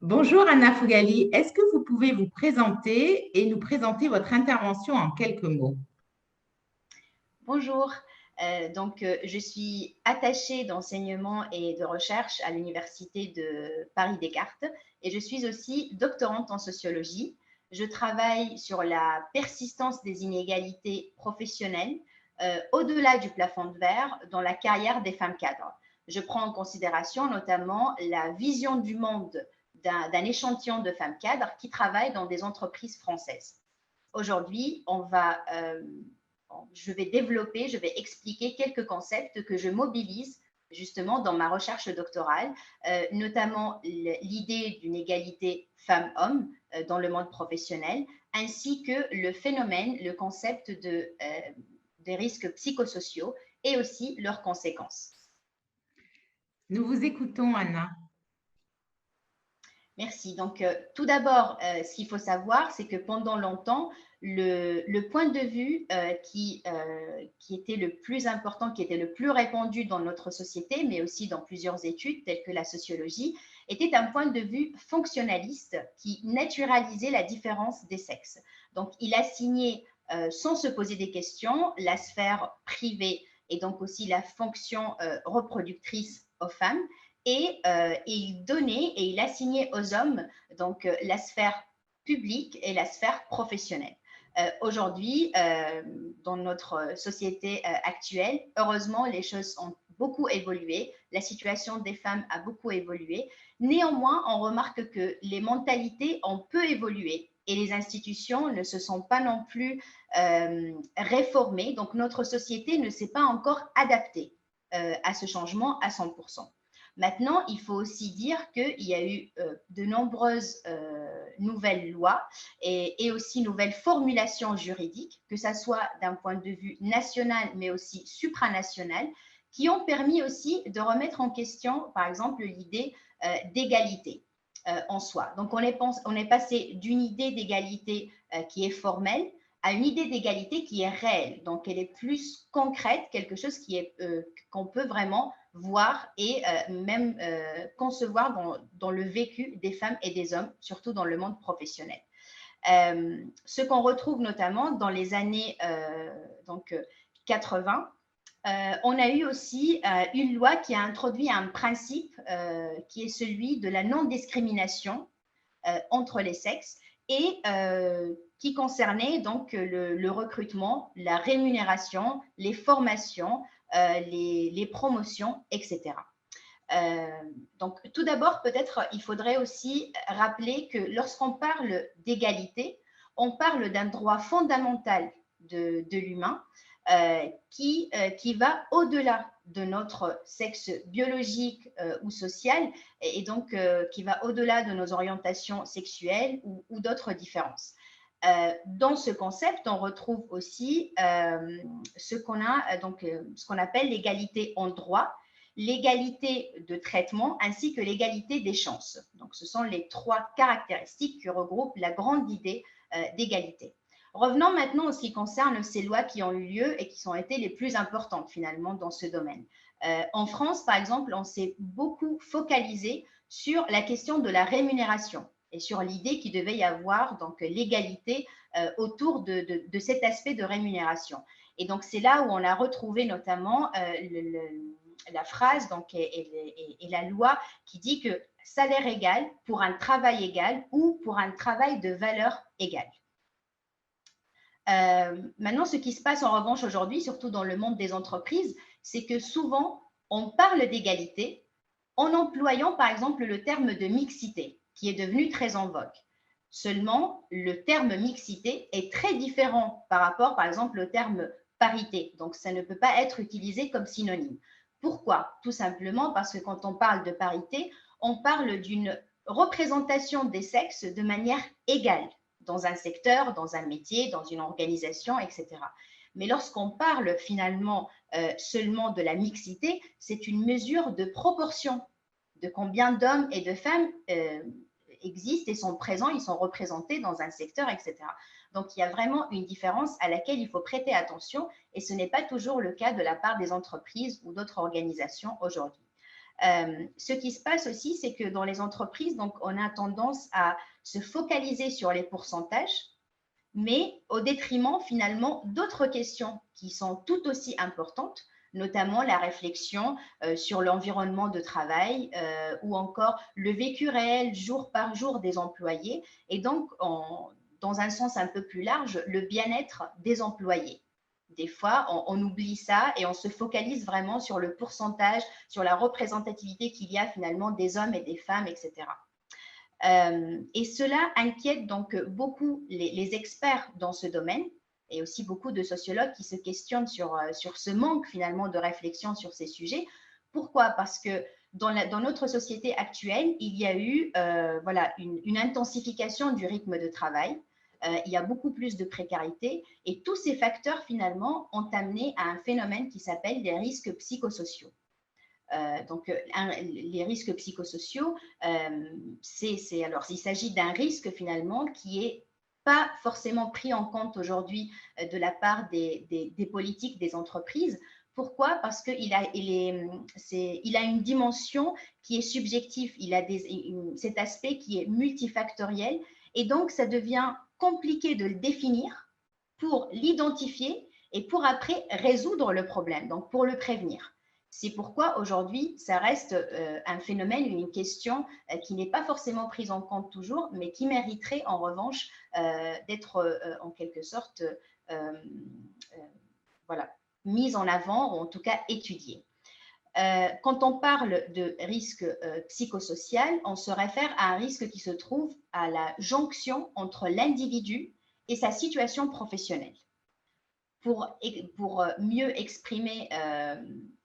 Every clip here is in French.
Bonjour Anna Fougali, est-ce que vous pouvez vous présenter et nous présenter votre intervention en quelques mots? Bonjour, je suis attachée d'enseignement et de recherche à l'Université de Paris-Descartes et je suis aussi doctorante en sociologie. Je travaille sur la persistance des inégalités professionnelles au-delà du plafond de verre dans la carrière des femmes cadres. Je prends en considération notamment la vision du monde d'un échantillon de femmes cadres qui travaillent dans des entreprises françaises. Aujourd'hui, je vais développer, je vais expliquer quelques concepts que je mobilise justement dans ma recherche doctorale, notamment l'idée d'une égalité femmes-hommes dans le monde professionnel, ainsi que le phénomène, le concept des risques psychosociaux et aussi leurs conséquences. Nous vous écoutons, Anna. Merci. Tout d'abord, ce qu'il faut savoir, c'est que pendant longtemps, le point de vue qui était le plus important, qui était le plus répandu dans notre société, mais aussi dans plusieurs études telles que la sociologie, était un point de vue fonctionnaliste qui naturalisait la différence des sexes. Donc, il assignait, sans se poser des questions, la sphère privée et donc aussi la fonction reproductrice aux femmes et il donnait et il assignait aux hommes la sphère publique et la sphère professionnelle. Aujourd'hui, dans notre société actuelle, heureusement, les choses ont beaucoup évolué, la situation des femmes a beaucoup évolué. Néanmoins, on remarque que les mentalités ont peu évolué et les institutions ne se sont pas non plus réformées. Donc, notre société ne s'est pas encore adaptée à ce changement à 100%. Maintenant, il faut aussi dire qu'il y a eu de nombreuses nouvelles lois et aussi nouvelles formulations juridiques, que ce soit d'un point de vue national, mais aussi supranational, qui ont permis aussi de remettre en question, par exemple, l'idée d'égalité en soi. Donc, on est passé d'une idée d'égalité qui est formelle à une idée d'égalité qui est réelle. Donc, elle est plus concrète, quelque chose qu'on peut vraiment voir et même concevoir dans le vécu des femmes et des hommes, surtout dans le monde professionnel. Ce qu'on retrouve notamment dans les années 80, on a eu aussi une loi qui a introduit un principe qui est celui de la non-discrimination entre les sexes et qui concernait donc le recrutement, la rémunération, les formations, les promotions, etc. Donc, tout d'abord, peut-être, il faudrait aussi rappeler que lorsqu'on parle d'égalité, on parle d'un droit fondamental de l'humain qui va au-delà de notre sexe biologique ou social et donc qui va au-delà de nos orientations sexuelles ou d'autres différences. Dans ce concept, on retrouve aussi ce qu'on appelle l'égalité en droit, l'égalité de traitement ainsi que l'égalité des chances. Donc, ce sont les trois caractéristiques qui regroupent la grande idée d'égalité. Revenons maintenant en ce qui concerne ces lois qui ont eu lieu et qui ont été les plus importantes finalement dans ce domaine. En France, par exemple, on s'est beaucoup focalisé sur la question de la rémunération et sur l'idée qu'il devait y avoir donc l'égalité autour de cet aspect de rémunération. Et donc, c'est là où on a retrouvé notamment la phrase et la loi qui dit que salaire égal pour un travail égal ou pour un travail de valeur égale. Maintenant, ce qui se passe en revanche aujourd'hui, surtout dans le monde des entreprises, c'est que souvent, on parle d'égalité en employant par exemple le terme de mixité, qui est devenu très en vogue. Seulement, le terme mixité est très différent par rapport, par exemple, au terme parité. Donc, ça ne peut pas être utilisé comme synonyme. Pourquoi? Tout simplement parce que quand on parle de parité, on parle d'une représentation des sexes de manière égale dans un secteur, dans un métier, dans une organisation, etc. Mais lorsqu'on parle finalement seulement de la mixité, c'est une mesure de proportion de combien d'hommes et de femmes existent et sont présents, ils sont représentés dans un secteur, etc. Donc, il y a vraiment une différence à laquelle il faut prêter attention et ce n'est pas toujours le cas de la part des entreprises ou d'autres organisations aujourd'hui. Ce qui se passe aussi, c'est que dans les entreprises, donc, on a tendance à se focaliser sur les pourcentages, mais au détriment finalement d'autres questions qui sont tout aussi importantes, notamment la réflexion sur l'environnement de travail ou encore le vécu réel jour par jour des employés et donc, dans un sens un peu plus large, le bien-être des employés. Des fois, on oublie ça et on se focalise vraiment sur le pourcentage, sur la représentativité qu'il y a finalement des hommes et des femmes, etc. Et cela inquiète donc beaucoup les experts dans ce domaine et aussi beaucoup de sociologues qui se questionnent sur ce manque finalement de réflexion sur ces sujets. Pourquoi? Parce que dans notre société actuelle, il y a eu voilà, une intensification du rythme de travail. Il y a beaucoup plus de précarité et tous ces facteurs finalement ont amené à un phénomène qui s'appelle les risques psychosociaux. Les risques psychosociaux, alors il s'agit d'un risque finalement qui est pas forcément pris en compte aujourd'hui de la part des politiques, des entreprises. Pourquoi? Parce qu'il a, il a une dimension qui est subjective, il a cet aspect qui est multifactoriel et donc ça devient compliqué de le définir pour l'identifier et pour après résoudre le problème, donc pour le prévenir. C'est pourquoi aujourd'hui, ça reste un phénomène, une question qui n'est pas forcément prise en compte toujours, mais qui mériterait en revanche d'être en quelque sorte voilà, mise en avant ou en tout cas étudiée. Quand on parle de risque psychosocial, on se réfère à un risque qui se trouve à la jonction entre l'individu et sa situation professionnelle. Pour mieux exprimer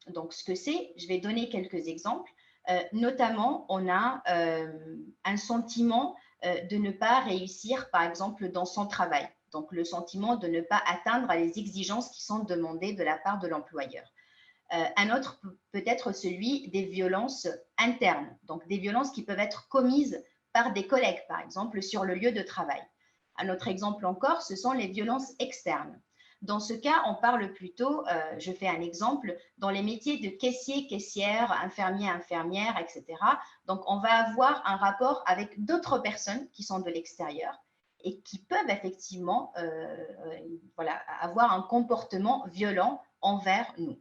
donc ce que c'est, je vais donner quelques exemples. Notamment, on a un sentiment de ne pas réussir, par exemple, dans son travail. Donc, le sentiment de ne pas atteindre les exigences qui sont demandées de la part de l'employeur. Un autre peut être celui des violences internes, donc des violences qui peuvent être commises par des collègues, par exemple, sur le lieu de travail. Un autre exemple encore, ce sont les violences externes. Dans ce cas, on parle plutôt, je fais un exemple, dans les métiers de caissier, caissière, infirmier, infirmière, etc. Donc, on va avoir un rapport avec d'autres personnes qui sont de l'extérieur et qui peuvent effectivement voilà, avoir un comportement violent envers nous.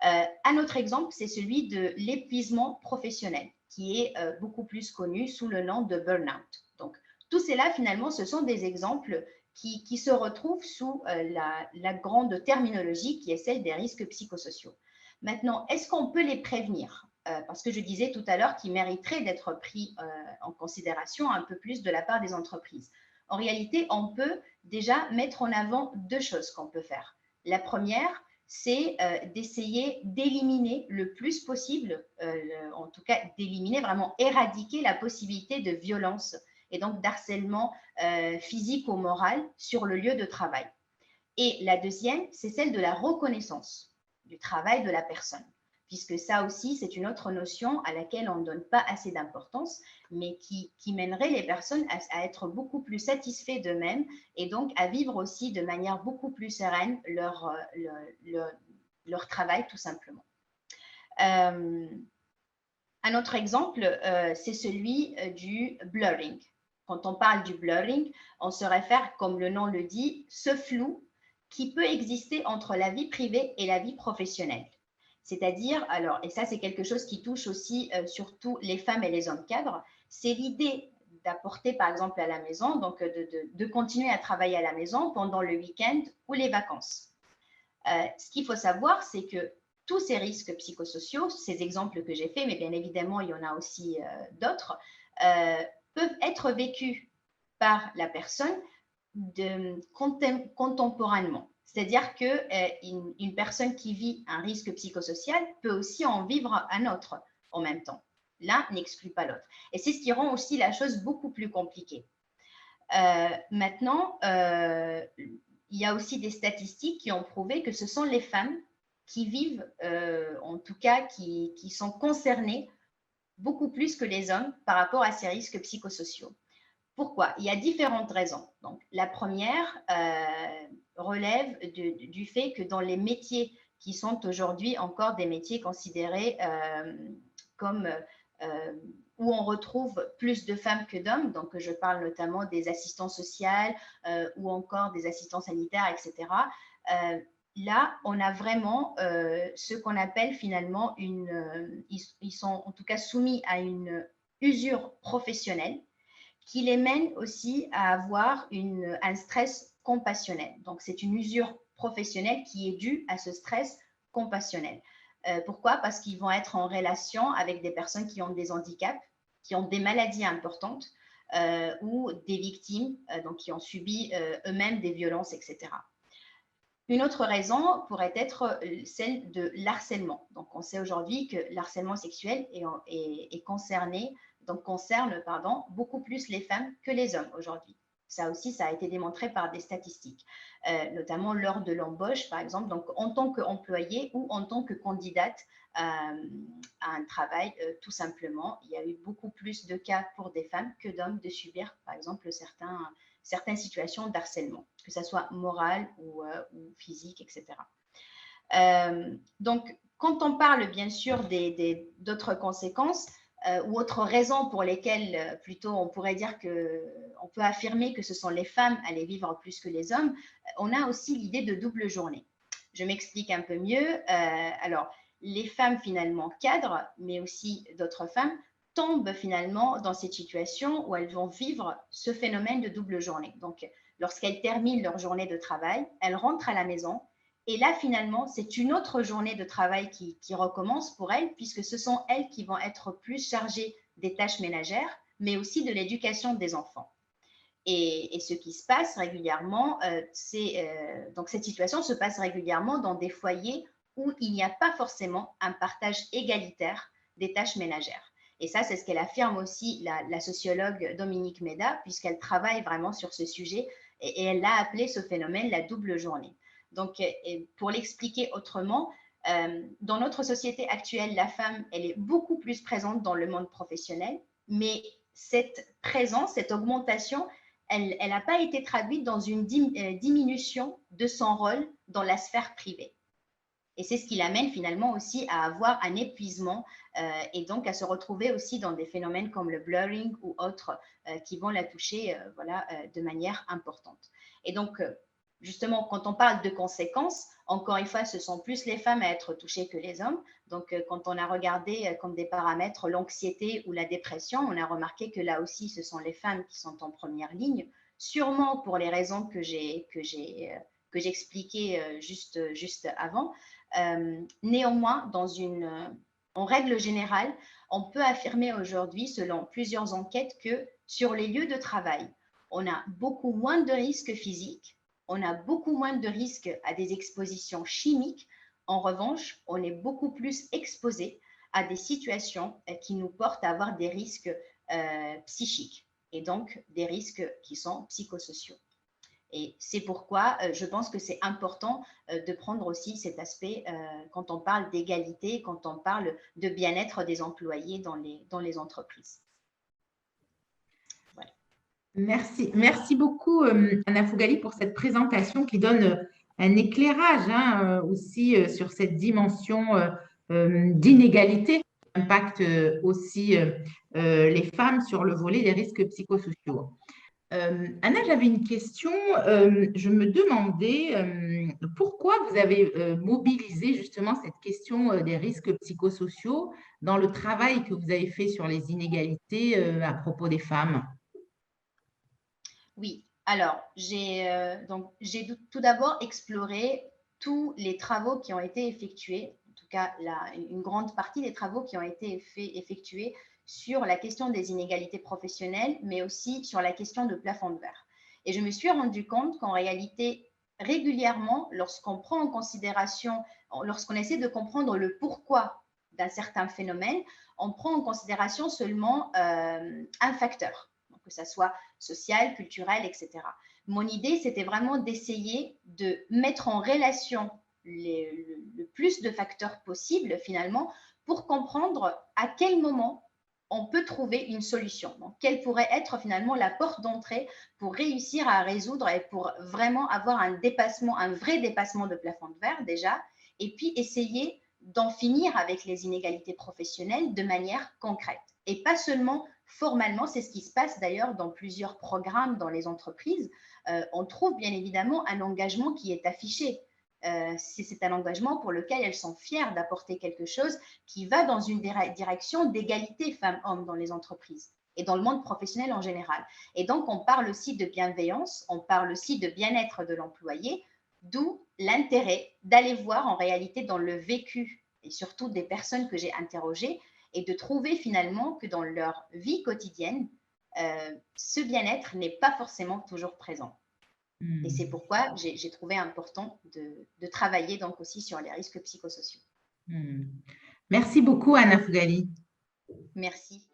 Un autre exemple, c'est celui de l'épuisement professionnel, qui est beaucoup plus connu sous le nom de burn-out. Donc, tout cela, finalement, ce sont des exemples qui se retrouvent sous la grande terminologie qui est celle des risques psychosociaux. Maintenant, est-ce qu'on peut les prévenir? Parce que je disais tout à l'heure qu'ils mériteraient d'être pris en considération un peu plus de la part des entreprises. En réalité, on peut déjà mettre en avant deux choses qu'on peut faire. La première, c'est d'essayer d'éliminer le plus possible, en tout cas d'éliminer, vraiment éradiquer la possibilité de violence et donc d'harcèlement physique ou moral sur le lieu de travail. Et la deuxième, c'est celle de la reconnaissance du travail de la personne, puisque ça aussi, c'est une autre notion à laquelle on ne donne pas assez d'importance, mais qui mènerait les personnes à être beaucoup plus satisfaits d'eux-mêmes et donc à vivre aussi de manière beaucoup plus sereine leur travail, tout simplement. Un autre exemple, c'est celui du blurring. Quand on parle du blurring, on se réfère, comme le nom le dit, ce flou qui peut exister entre la vie privée et la vie professionnelle. C'est-à-dire, alors, et ça c'est quelque chose qui touche aussi surtout les femmes et les hommes cadres, c'est l'idée d'apporter par exemple à la maison, donc de continuer à travailler à la maison pendant le week-end ou les vacances. Ce qu'il faut savoir, c'est que tous ces risques psychosociaux, ces exemples que j'ai faits, mais bien évidemment il y en a aussi d'autres, peuvent être vécus par la personne contemporainement. C'est-à-dire qu'une personne qui vit un risque psychosocial peut aussi en vivre un autre en même temps. L'un n'exclut pas l'autre. Et c'est ce qui rend aussi la chose beaucoup plus compliquée. Maintenant, il y a aussi des statistiques qui ont prouvé que ce sont les femmes qui vivent, en tout cas qui sont concernées beaucoup plus que les hommes par rapport à ces risques psychosociaux. Pourquoi? Il y a différentes raisons. Donc, la première relève du fait que dans les métiers qui sont aujourd'hui encore des métiers considérés comme où on retrouve plus de femmes que d'hommes. Donc, je parle notamment des assistants sociaux ou encore des assistants sanitaires, etc. Là, on a vraiment ce qu'on appelle finalement ils sont en tout cas soumis à une usure professionnelle qui les mène aussi à avoir un stress compassionnel. Donc, c'est une usure professionnelle qui est due à ce stress compassionnel. Pourquoi? Parce qu'ils vont être en relation avec des personnes qui ont des handicaps, qui ont des maladies importantes ou des victimes, donc qui ont subi eux-mêmes des violences, etc. Une autre raison pourrait être celle de l'harcèlement. Donc, on sait aujourd'hui que l'harcèlement sexuel concerne beaucoup plus les femmes que les hommes aujourd'hui. Ça aussi, ça a été démontré par des statistiques, notamment lors de l'embauche, par exemple, donc en tant qu'employé ou en tant que candidate à un travail, tout simplement. Il y a eu beaucoup plus de cas pour des femmes que d'hommes de subir, par exemple, certaines situations d'harcèlement, que ce soit moral ou physique, etc. Donc, quand on parle bien sûr d'autres conséquences ou autres raisons pour lesquelles plutôt on pourrait dire on peut affirmer que ce sont les femmes à les vivre plus que les hommes, on a aussi l'idée de double journée. Je m'explique un peu mieux. Alors, les femmes finalement cadres, mais aussi d'autres femmes, tombent finalement dans cette situation où elles vont vivre ce phénomène de double journée. Donc, lorsqu'elles terminent leur journée de travail, elles rentrent à la maison et là, finalement, c'est une autre journée de travail qui recommence pour elles puisque ce sont elles qui vont être plus chargées des tâches ménagères, mais aussi de l'éducation des enfants. Et ce qui se passe régulièrement, donc cette situation se passe régulièrement dans des foyers où il n'y a pas forcément un partage égalitaire des tâches ménagères. Et ça, c'est ce qu'elle affirme aussi la sociologue Dominique Méda, puisqu'elle travaille vraiment sur ce sujet et elle a appelé ce phénomène la double journée. Donc, pour l'expliquer autrement, dans notre société actuelle, la femme, elle est beaucoup plus présente dans le monde professionnel, mais cette présence, cette augmentation, elle n'a pas été traduite dans une diminution de son rôle dans la sphère privée. Et c'est ce qui l'amène finalement aussi à avoir un épuisement et donc à se retrouver aussi dans des phénomènes comme le blurring ou autres qui vont la toucher de manière importante. Et donc, justement, quand on parle de conséquences, encore une fois, ce sont plus les femmes à être touchées que les hommes. Donc, quand on a regardé comme des paramètres l'anxiété ou la dépression, on a remarqué que là aussi, ce sont les femmes qui sont en première ligne, sûrement pour les raisons que j'expliquais juste avant. Néanmoins, en règle générale, on peut affirmer aujourd'hui, selon plusieurs enquêtes, que sur les lieux de travail, on a beaucoup moins de risques physiques, on a beaucoup moins de risques à des expositions chimiques. En revanche, on est beaucoup plus exposé à des situations qui nous portent à avoir des risques psychiques et donc des risques qui sont psychosociaux. Et c'est pourquoi je pense que c'est important de prendre aussi cet aspect quand on parle d'égalité, quand on parle de bien-être des employés dans les entreprises. Voilà. Merci beaucoup Anna Fougali pour cette présentation qui donne un éclairage aussi sur cette dimension d'inégalité qui impacte aussi les femmes sur le volet des risques psychosociaux. Anna, j'avais une question. Je me demandais pourquoi vous avez mobilisé justement cette question des risques psychosociaux dans le travail que vous avez fait sur les inégalités à propos des femmes. Oui, alors j'ai tout d'abord exploré tous les travaux qui ont été effectués, en tout cas une grande partie des travaux qui ont été effectués sur la question des inégalités professionnelles, mais aussi sur la question de plafond de verre. Et je me suis rendu compte qu'en réalité, régulièrement, lorsqu'on prend en considération, lorsqu'on essaie de comprendre le pourquoi d'un certain phénomène, on prend en considération seulement un facteur, que ça soit social, culturel, etc. Mon idée, c'était vraiment d'essayer de mettre en relation le plus de facteurs possibles, finalement, pour comprendre à quel moment on peut trouver une solution. Donc, quelle pourrait être finalement la porte d'entrée pour réussir à résoudre et pour vraiment avoir un vrai dépassement de plafond de verre déjà, et puis essayer d'en finir avec les inégalités professionnelles de manière concrète et pas seulement formellement. C'est ce qui se passe d'ailleurs dans plusieurs programmes dans les entreprises. On trouve bien évidemment un engagement qui est affiché. C'est un engagement pour lequel elles sont fières d'apporter quelque chose qui va dans une direction d'égalité femmes-hommes dans les entreprises et dans le monde professionnel en général. Et donc, on parle aussi de bienveillance, on parle aussi de bien-être de l'employé, d'où l'intérêt d'aller voir en réalité dans le vécu et surtout des personnes que j'ai interrogées et de trouver finalement que dans leur vie quotidienne, ce bien-être n'est pas forcément toujours présent. Et c'est pourquoi j'ai trouvé important de travailler donc aussi sur les risques psychosociaux. Merci beaucoup, Anna Fougali. Merci.